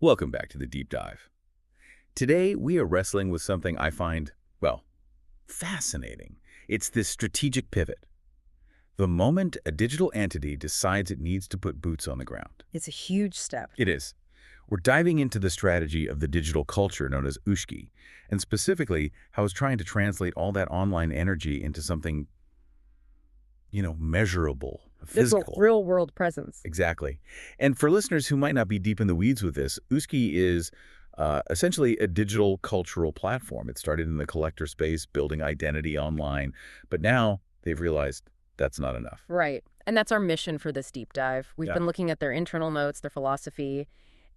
Welcome back to the Deep Dive. Today, we are wrestling with something I find, well, fascinating. It's this strategic pivot. The moment a digital entity decides it needs to put boots on the ground. It's a huge step. It is. We're diving into the strategy of the digital culture known as Ushkee, and specifically how it's trying to translate all that online energy into something, measurable, physical. It's a real-world presence. Exactly. And for listeners who might not be deep in the weeds with this, Ushkee is essentially a digital cultural platform. It started in the collector space, building identity online, but now they've realized that's not enough. Right. And that's our mission for this deep dive. We've been looking at their internal notes, their philosophy,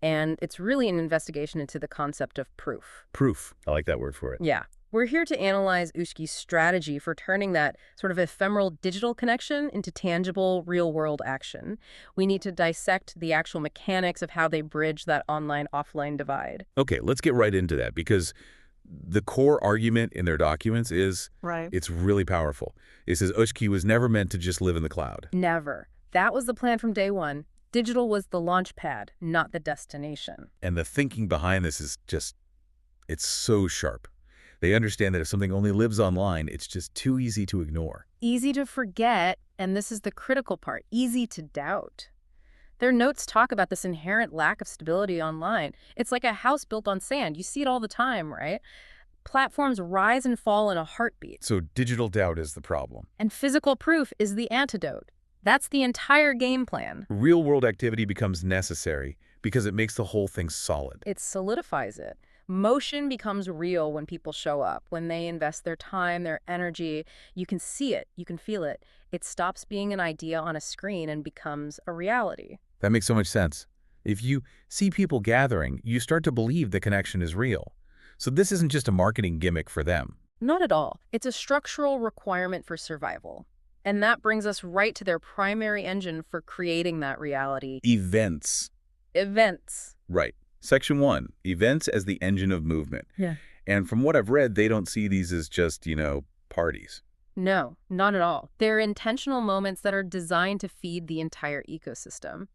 and it's really an investigation into the concept of proof. Proof. I like that word for it. Yeah. We're here to analyze Ushkee's strategy for turning that sort of ephemeral digital connection into tangible, real-world action. We need to dissect the actual mechanics of how they bridge that online-offline divide. Okay, let's get right into that, because the core argument in their documents is it's really powerful. It says Ushkee was never meant to just live in the cloud. Never. That was the plan from day one. Digital was the launch pad, not the destination. And the thinking behind this is just, it's so sharp. They understand that if something only lives online, it's just too easy to ignore. Easy to forget, and this is the critical part, easy to doubt. Their notes talk about this inherent lack of stability online. It's like a house built on sand. You see it all the time, right? Platforms rise and fall in a heartbeat. So digital doubt is the problem. And physical proof is the antidote. That's the entire game plan. Real-world activity becomes necessary because it makes the whole thing solid. It solidifies it. Motion becomes real when people show up, when they invest their time, their energy. You can see it, you can feel it. It stops being an idea on a screen and becomes a reality. That makes so much sense. If you see people gathering, you start to believe the connection is real. So this isn't just a marketing gimmick for them. Not at all. It's a structural requirement for survival. And that brings us right to their primary engine for creating that reality. Events. Events. Right. Section 1, events as the engine of movement. Yeah. And from what I've read, they don't see these as just, parties. No, not at all. They're intentional moments that are designed to feed the entire ecosystem.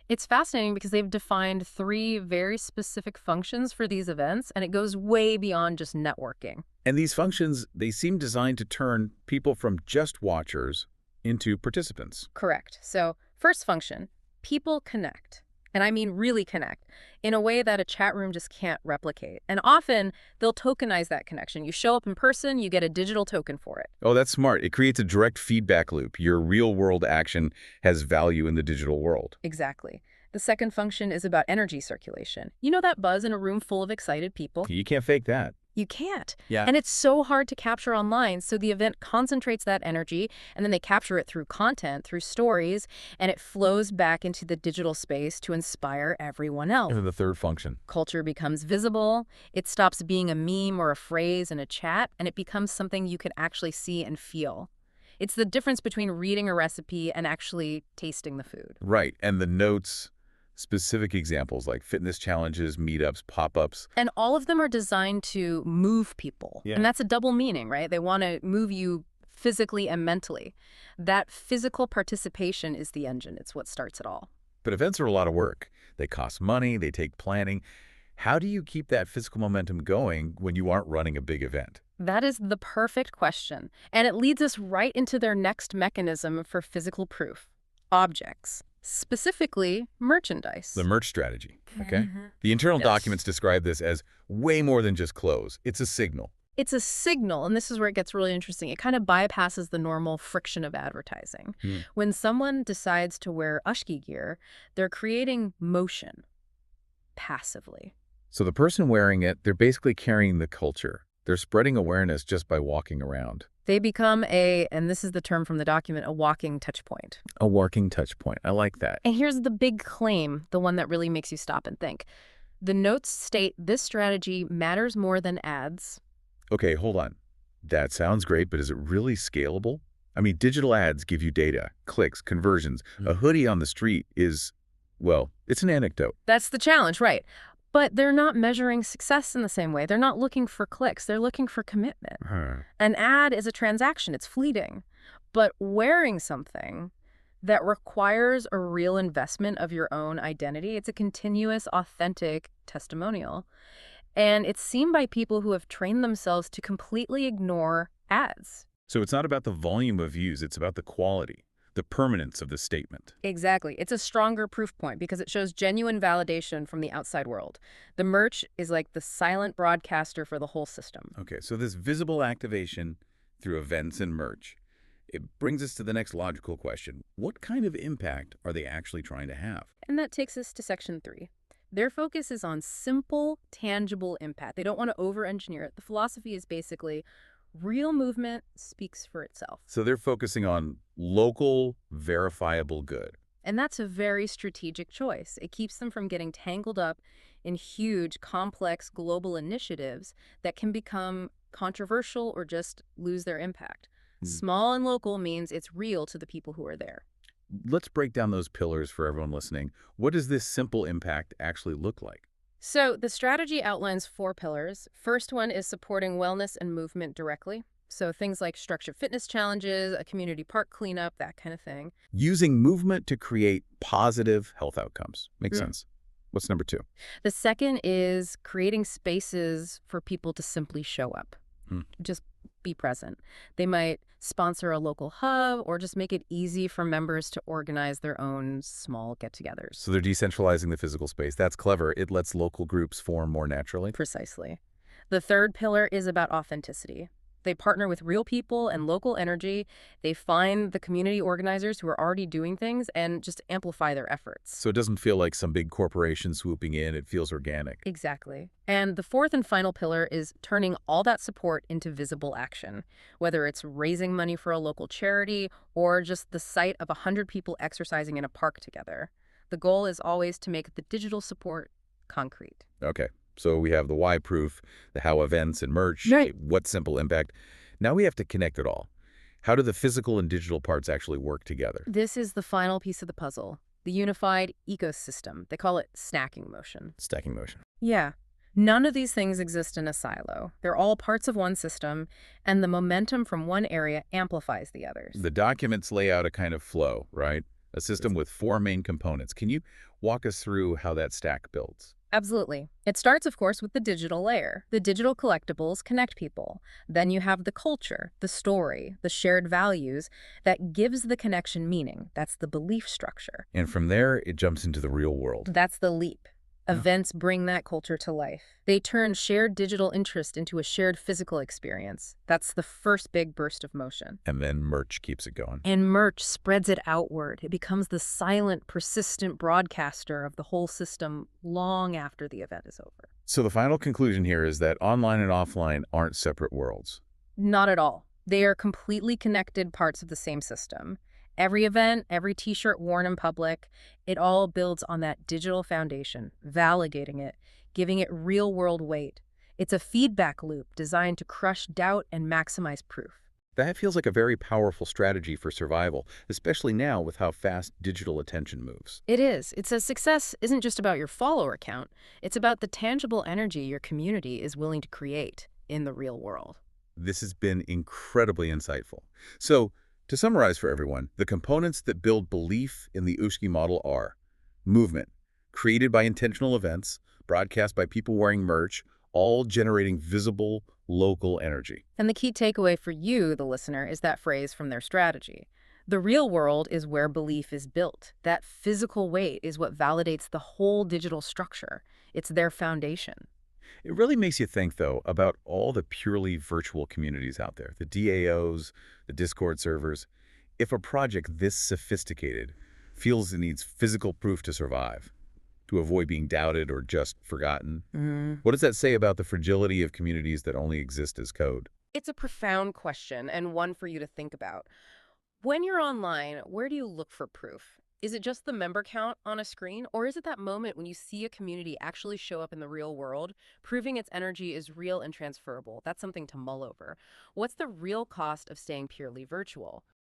It's fascinating because they've defined 3 very specific functions for these events, and it goes way beyond just networking. And these functions, they seem designed to turn people from just watchers into participants. Correct. So, first function, people connect. And I mean really connect, in a way that a chat room just can't replicate. And often, they'll tokenize that connection. You show up in person, you get a digital token for it. Oh, that's smart. It creates a direct feedback loop. Your real-world action has value in the digital world. Exactly. The second function is about energy circulation. You know that buzz in a room full of excited people? You can't fake that. You can't. Yeah. And it's so hard to capture online, so the event concentrates that energy, and then they capture it through content, through stories, and it flows back into the digital space to inspire everyone else. And the third function. Culture becomes visible. It stops being a meme or a phrase in a chat, and it becomes something you can actually see and feel. It's the difference between reading a recipe and actually tasting the food. Right. And the notes, specific examples like fitness challenges, meetups, pop-ups. And all of them are designed to move people. Yeah. And that's a double meaning, right? They want to move you physically and mentally. That physical participation is the engine. It's what starts it all. But events are a lot of work. They cost money, they take planning. How do you keep that physical momentum going when you aren't running a big event? That is the perfect question. And it leads us right into their next mechanism for physical proof: objects. Specifically, merchandise. The merch strategy, okay? The internal documents describe this as way more than just clothes. It's a signal. It's a signal, and this is where it gets really interesting. It kind of bypasses the normal friction of advertising. When someone decides to wear Ushkee gear, they're creating motion passively. So the person wearing it, they're basically carrying the culture. They're spreading awareness just by walking around. They become and this is the term from the document, a walking touch point. A walking touch point. I like that. And here's the big claim, the one that really makes you stop and think. The notes state this strategy matters more than ads. Okay, hold on. That sounds great, but is it really scalable? I mean, digital ads give you data, clicks, conversions. A hoodie on the street is, well, it's an anecdote. That's the challenge, right? But they're not measuring success in the same way. They're not looking for clicks. They're looking for commitment. An ad is a transaction. It's fleeting. But wearing something, that requires a real investment of your own identity. It's a continuous, authentic testimonial. And it's seen by people who have trained themselves to completely ignore ads. So it's not about the volume of views, it's about the quality, the permanence of the statement. Exactly. It's a stronger proof point because it shows genuine validation from the outside world. The merch is like the silent broadcaster for the whole system. Okay, so this visible activation through events and merch, it brings us to the next logical question. What kind of impact are they actually trying to have? And that takes us to section 3. Their focus is on simple, tangible impact. They don't want to over-engineer it. The philosophy is basically real movement speaks for itself. So they're focusing on local, verifiable good. And that's a very strategic choice. It keeps them from getting tangled up in huge, complex global initiatives that can become controversial or just lose their impact. Small and local means it's real to the people who are there. Let's break down those pillars for everyone listening. What does this simple impact actually look like? So the strategy outlines 4 pillars. First one is supporting wellness and movement directly. So things like structured fitness challenges, a community park cleanup, that kind of thing. Using movement to create positive health outcomes. Makes sense. What's number 2? The second is creating spaces for people to simply show up. Just be present. They might sponsor a local hub or just make it easy for members to organize their own small get-togethers. So they're decentralizing the physical space. That's clever. It lets local groups form more naturally. Precisely. The third pillar is about authenticity. They partner with real people and local energy. They find the community organizers who are already doing things and just amplify their efforts. So it doesn't feel like some big corporation swooping in. It feels organic. Exactly. And the fourth and final pillar is turning all that support into visible action, whether it's raising money for a local charity or just the sight of 100 people exercising in a park together. The goal is always to make the digital support concrete. Okay. So we have the why proof, the how events and merch, Right. what simple impact. Now we have to connect it all. How do the physical and digital parts actually work together? This is the final piece of the puzzle, the unified ecosystem. They call it snacking motion. Stacking motion. Yeah. None of these things exist in a silo. They're all parts of one system, and the momentum from one area amplifies the others. The documents lay out a kind of flow, right? A system with 4 main components. Can you walk us through how that stack builds? Absolutely. It starts, of course, with the digital layer. The digital collectibles connect people. Then you have the culture, the story, the shared values that gives the connection meaning. That's the belief structure. And from there, it jumps into the real world. That's the leap. Events bring that culture to life. They turn shared digital interest into a shared physical experience. That's the first big burst of motion. And then merch keeps it going. And merch spreads it outward. It becomes the silent, persistent broadcaster of the whole system long after the event is over. So the final conclusion here is that online and offline aren't separate worlds. Not at all. They are completely connected parts of the same system. Every event, every t-shirt worn in public, it all builds on that digital foundation, validating it, giving it real-world weight. It's a feedback loop designed to crush doubt and maximize proof. That feels like a very powerful strategy for survival, especially now with how fast digital attention moves. It is. It's a success isn't just about your follower count. It's about the tangible energy your community is willing to create in the real world. This has been incredibly insightful. So, to summarize for everyone, the components that build belief in the Ushkee model are movement, created by intentional events, broadcast by people wearing merch, all generating visible, local energy. And the key takeaway for you, the listener, is that phrase from their strategy. The real world is where belief is built. That physical weight is what validates the whole digital structure. It's their foundation. It really makes you think, though, about all the purely virtual communities out there, the DAOs, the Discord servers. If a project this sophisticated feels it needs physical proof to survive, to avoid being doubted or just forgotten, what does that say about the fragility of communities that only exist as code? It's a profound question and one for you to think about. When you're online, where do you look for proof? Is it just the member count on a screen, or is it that moment when you see a community actually show up in the real world, proving its energy is real and transferable? That's something to mull over. What's the real cost of staying purely virtual?